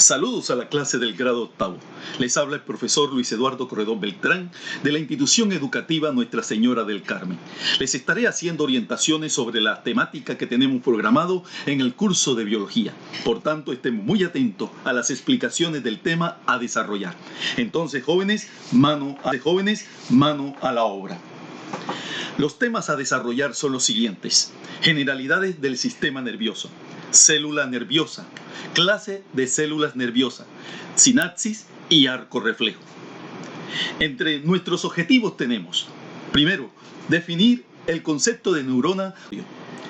Saludos a la clase del grado octavo. Les habla el profesor Luis Eduardo Corredor Beltrán de la institución educativa Nuestra Señora del Carmen. Les estaré haciendo orientaciones sobre la temática que tenemos programado en el curso de biología. Por tanto, estemos muy atentos a las explicaciones del tema a desarrollar. Entonces, jóvenes, mano a la obra. Los temas a desarrollar son los siguientes: generalidades del sistema nervioso, célula nerviosa, clase de células nerviosas, sinapsis y arco reflejo. Entre nuestros objetivos tenemos: primero, definir el concepto de neurona.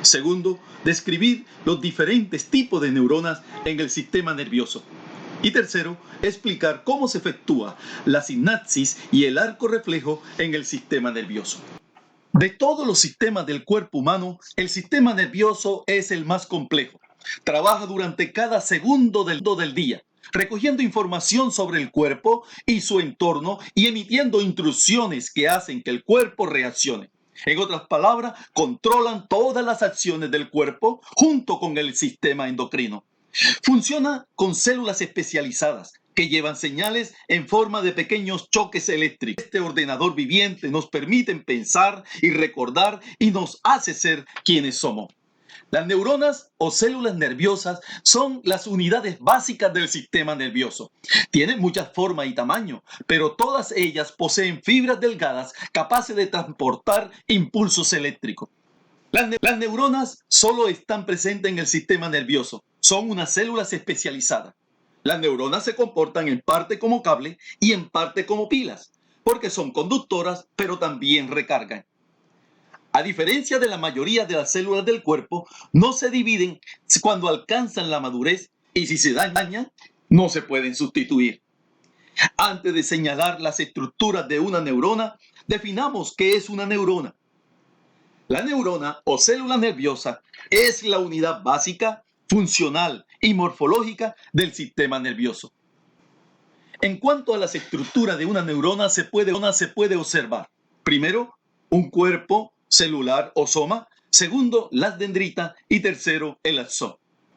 Segundo, describir los diferentes tipos de neuronas en el sistema nervioso. Y tercero, explicar cómo se efectúa la sinapsis y el arco reflejo en el sistema nervioso. De todos los sistemas del cuerpo humano, el sistema nervioso es el más complejo. Trabaja durante cada segundo del día, recogiendo información sobre el cuerpo y su entorno y emitiendo instrucciones que hacen que el cuerpo reaccione. En otras palabras, controlan todas las acciones del cuerpo junto con el sistema endocrino. Funciona con células especializadas que llevan señales en forma de pequeños choques eléctricos. Este ordenador viviente nos permite pensar y recordar y nos hace ser quienes somos. Las neuronas o células nerviosas son las unidades básicas del sistema nervioso. Tienen muchas formas y tamaños, pero todas ellas poseen fibras delgadas capaces de transportar impulsos eléctricos. Las neuronas solo están presentes en el sistema nervioso. Son unas células especializadas. Las neuronas se comportan en parte como cable y en parte como pilas, porque son conductoras, pero también recargan. A diferencia de la mayoría de las células del cuerpo, no se dividen cuando alcanzan la madurez y si se dañan, no se pueden sustituir. Antes de señalar las estructuras de una neurona, definamos qué es una neurona. La neurona o célula nerviosa es la unidad básica, funcional y morfológica del sistema nervioso. En cuanto a las estructuras de una neurona se puede observar: primero, un cuerpo celular o soma; segundo, las dendritas; y tercero, el axón.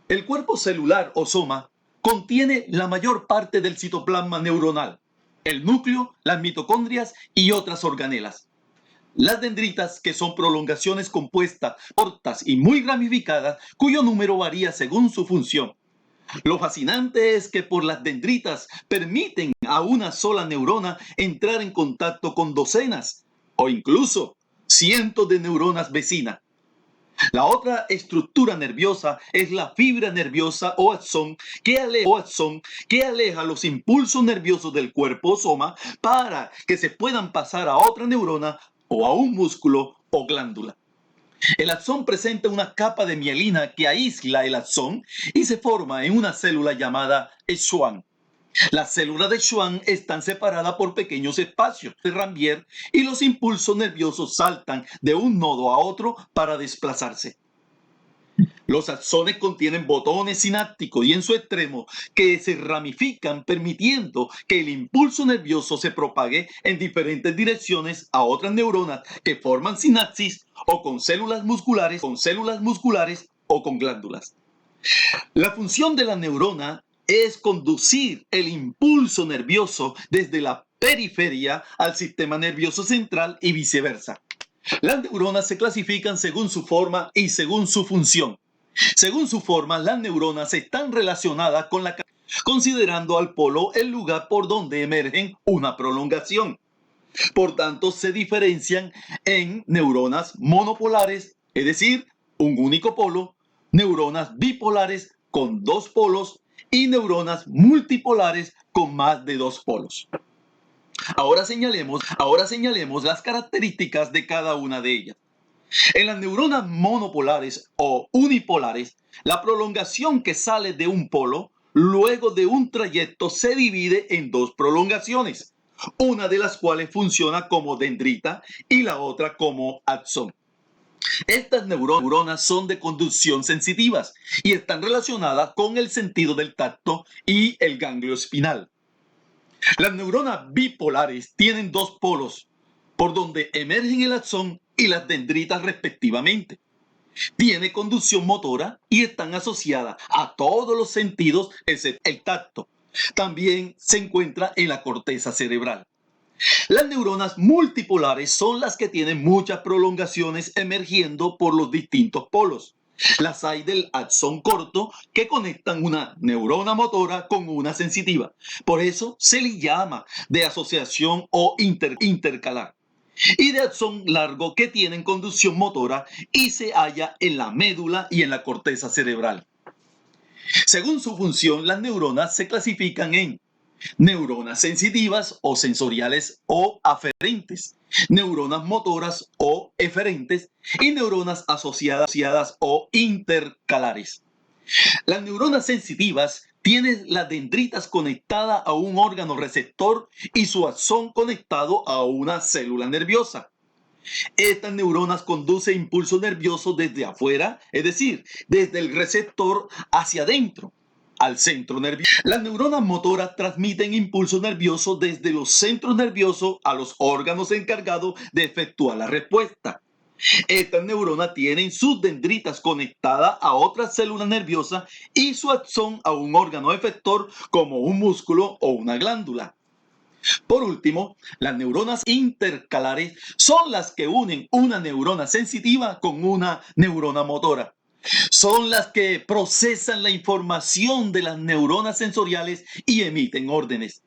El cuerpo celular o soma contiene la mayor parte del citoplasma neuronal, el núcleo, las mitocondrias y otras organelas. Las dendritas, que son prolongaciones compuestas, cortas y muy ramificadas, cuyo número varía según su función. Lo fascinante es que por las dendritas permiten a una sola neurona entrar en contacto con docenas o incluso cientos de neuronas vecinas. La otra estructura nerviosa es la fibra nerviosa o axón que aleja los impulsos nerviosos del cuerpo o soma para que se puedan pasar a otra neurona o a un músculo o glándula. El axón presenta una capa de mielina que aísla el axón y se forma en una célula llamada Schwann. Las células de Schwann están separadas por pequeños espacios de Ranvier y los impulsos nerviosos saltan de un nodo a otro para desplazarse. Los axones contienen botones sinápticos y en su extremo que se ramifican, permitiendo que el impulso nervioso se propague en diferentes direcciones a otras neuronas que forman sinapsis o con células musculares o con glándulas. La función de la neurona es conducir el impulso nervioso desde la periferia al sistema nervioso central y viceversa. Las neuronas se clasifican según su forma y según su función. Según su forma, las neuronas están relacionadas con la considerando al polo el lugar por donde emergen una prolongación. Por tanto, se diferencian en neuronas monopolares, es decir, un único polo; neuronas bipolares con dos polos; y neuronas multipolares con más de dos polos. Ahora señalemos las características de cada una de ellas. En las neuronas monopolares o unipolares, la prolongación que sale de un polo, luego de un trayecto, se divide en dos prolongaciones, una de las cuales funciona como dendrita y la otra como axón. Estas neuronas son de conducción sensitivas y están relacionadas con el sentido del tacto y el ganglio espinal. Las neuronas bipolares tienen dos polos, por donde emergen el axón y las dendritas respectivamente. tiene conducción motora y están asociadas a todos los sentidos excepto el tacto. También se encuentra en la corteza cerebral. Las neuronas multipolares son las que tienen muchas prolongaciones emergiendo por los distintos polos. Las hay del axón corto que conectan una neurona motora con una sensitiva. Por eso se le llama de asociación o intercalar. Y de axón largo que tienen conducción motora y se halla en la médula y en la corteza cerebral. Según su función, las neuronas se clasifican en neuronas sensitivas o sensoriales o aferentes, neuronas motoras o eferentes y neuronas asociadas o intercalares. Las neuronas sensitivas tienen las dendritas conectadas a un órgano receptor y su axón conectado a una célula nerviosa. Estas neuronas conducen impulsos nerviosos desde afuera, es decir, desde el receptor hacia adentro, al centro nervioso. Las neuronas motoras transmiten impulsos nerviosos desde los centros nerviosos a los órganos encargados de efectuar la respuesta. Estas neuronas tienen sus dendritas conectadas a otras células nerviosas y su axón a un órgano efector como un músculo o una glándula. Por último, las neuronas intercalares son las que unen una neurona sensitiva con una neurona motora. Son las que procesan la información de las neuronas sensoriales y emiten órdenes.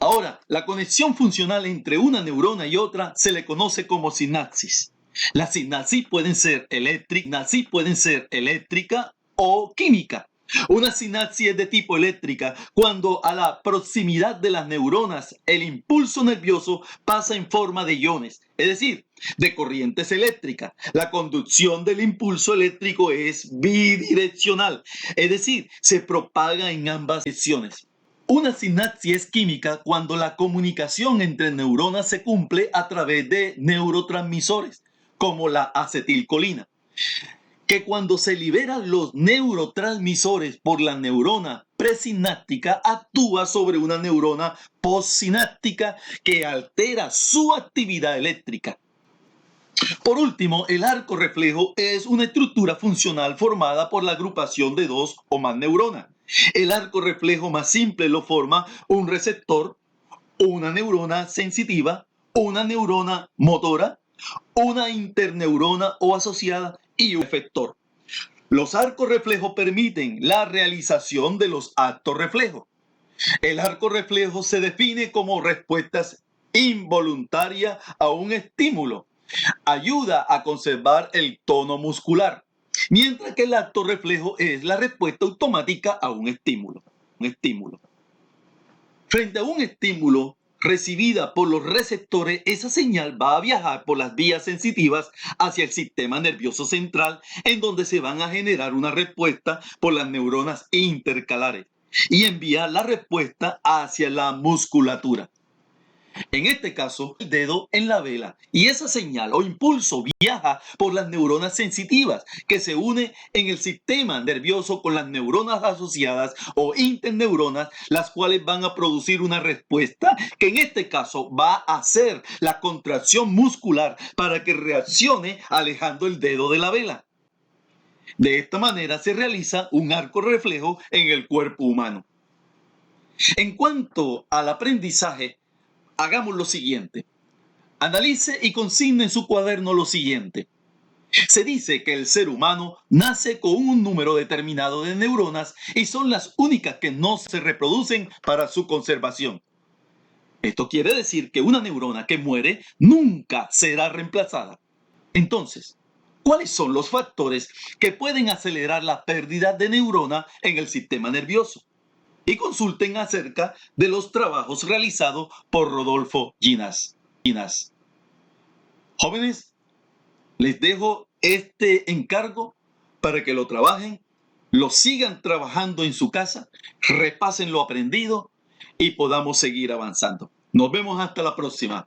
Ahora, la conexión funcional entre una neurona y otra se le conoce como sinapsis. Las sinapsis pueden ser eléctrica o química. Una sinapsis es de tipo eléctrica cuando a la proximidad de las neuronas el impulso nervioso pasa en forma de iones, es decir, de corrientes eléctricas. La conducción del impulso eléctrico es bidireccional, es decir, se propaga en ambas direcciones. Una sinapsis es química cuando la comunicación entre neuronas se cumple a través de neurotransmisores, como la acetilcolina, que cuando se liberan los neurotransmisores por la neurona presináptica actúa sobre una neurona postsináptica que altera su actividad eléctrica. Por último, el arco reflejo es una estructura funcional formada por la agrupación de dos o más neuronas. El arco reflejo más simple lo forma un receptor, una neurona sensitiva, una neurona motora, una interneurona o asociada y un efector. Los arcos reflejos permiten la realización de los actos reflejos. El arco reflejo se define como respuestas involuntarias a un estímulo. Ayuda a conservar el tono muscular, mientras que el acto reflejo es la respuesta automática a un estímulo. Frente a un estímulo recibida por los receptores, esa señal va a viajar por las vías sensitivas hacia el sistema nervioso central, en donde se van a generar una respuesta por las neuronas intercalares y enviar la respuesta hacia la musculatura. En este caso, el dedo en la vela, y esa señal o impulso viaja por las neuronas sensitivas que se unen en el sistema nervioso con las neuronas asociadas o interneuronas, las cuales van a producir una respuesta que en este caso va a hacer la contracción muscular para que reaccione alejando el dedo de la vela. De esta manera se realiza un arco reflejo en el cuerpo humano. En cuanto al aprendizaje, hagamos lo siguiente. Analice y consigne en su cuaderno lo siguiente. Se dice que el ser humano nace con un número determinado de neuronas y son las únicas que no se reproducen para su conservación. Esto quiere decir que una neurona que muere nunca será reemplazada. Entonces, ¿cuáles son los factores que pueden acelerar la pérdida de neuronas en el sistema nervioso? Y consulten acerca de los trabajos realizados por Rodolfo Ginás. Jóvenes, les dejo este encargo para que lo trabajen, lo sigan trabajando en su casa, repasen lo aprendido y podamos seguir avanzando. Nos vemos hasta la próxima.